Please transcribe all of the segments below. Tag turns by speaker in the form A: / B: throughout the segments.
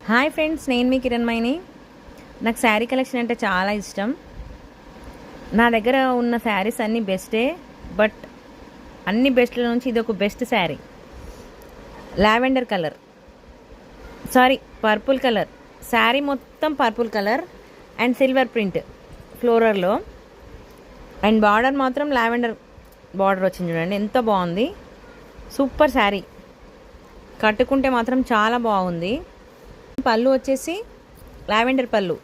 A: Hi friends, నేను మీ కిరణ్మయిని. నాకు sari collection అంటే చాలా ఇష్టం. నా దగ్గర ఉన్న శారీస్ అన్నీ బెస్టే, బట్ అన్ని బెస్ట్ల నుంచి ఇది ఒక best sari. Lavender colour, purple colour sari, మొత్తం purple colour and silver print ఫ్లోరర్లో, అండ్ బార్డర్ మాత్రం లావెండర్ బార్డర్ వచ్చింది. చూడండి ఎంత బాగుంది, సూపర్ శారీ. కట్టుకుంటే మాత్రం చాలా బాగుంది. పళ్ళు వచ్చేసి లావెండర్ పళ్ళు,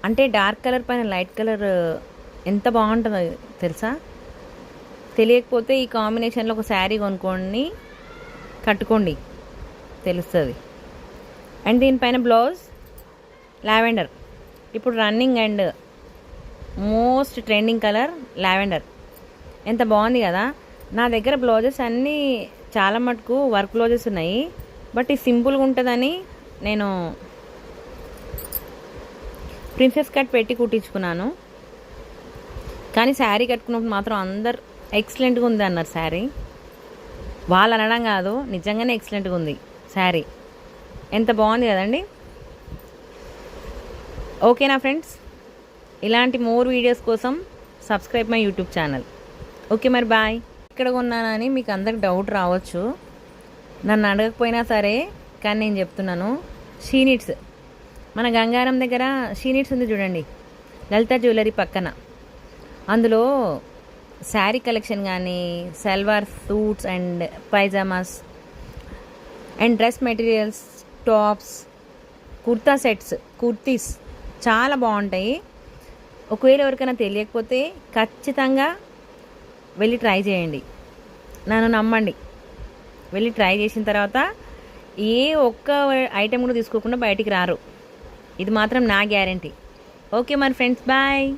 A: అంటే డార్క్ కలర్ పైన లైట్ కలర్ ఎంత బాగుంటుందో తెలుసా? తెలియకపోతే ఈ కాంబినేషన్లో ఒక శారీ కొనుక్కొని కట్టుకోండి, తెలుస్తుంది. అండ్ దీనిపైన బ్లౌజ్ లావెండర్, ఇప్పుడు running and most trending colour lavender. ఎంత బాగుంది కదా. నా దగ్గర బ్లౌజెస్ అన్నీ చాలా మటుకు వర్క్ బ్లౌజెస్ ఉన్నాయి, బట్ ఇది సింపుల్గా ఉంటుందని నేను ప్రిన్సెస్ కట్ పెట్టి కుట్టించుకున్నాను. కానీ శారీ కట్టుకున్నప్పుడు మాత్రం అందరు ఎక్సలెంట్గా ఉంది అన్నారు. శారీ వాళ్ళు అనడం కాదు, నిజంగానే ఎక్సలెంట్గా ఉంది శారీ. ఎంత బాగుంది కదండి. ఓకేనా ఫ్రెండ్స్, ఇలాంటి మోర్ వీడియోస్ కోసం subscribe my YouTube channel. Okay, మరి బాయ్. ఇక్కడ కొన్నానని మీకు అందరికి డౌట్ రావచ్చు, నన్ను అడగకపోయినా సరే, కానీ నేను చెప్తున్నాను. షీనిట్స్, మన గంగారం దగ్గర షీనిట్స్ ఉంది చూడండి, లలిత జ్యువెలరీ పక్కన. అందులో శారీ కలెక్షన్ కానీ, salwar suits and pyjamas and dress materials, tops, kurta sets, kurtis చాలా బాగుంటాయి. ఒకవేళ ఎవరికైనా తెలియకపోతే ఖచ్చితంగా వెళ్ళి ట్రై చేయండి, నన్ను నమ్మండి. వెళ్ళి ట్రై చేసిన తర్వాత ఏ ఒక్క ఐటెం కూడా తీసుకోకుండా బయటికి రారు. ఇది మాత్రం నా గ్యారంటీ. ఓకే మరి ఫ్రెండ్స్, బాయ్.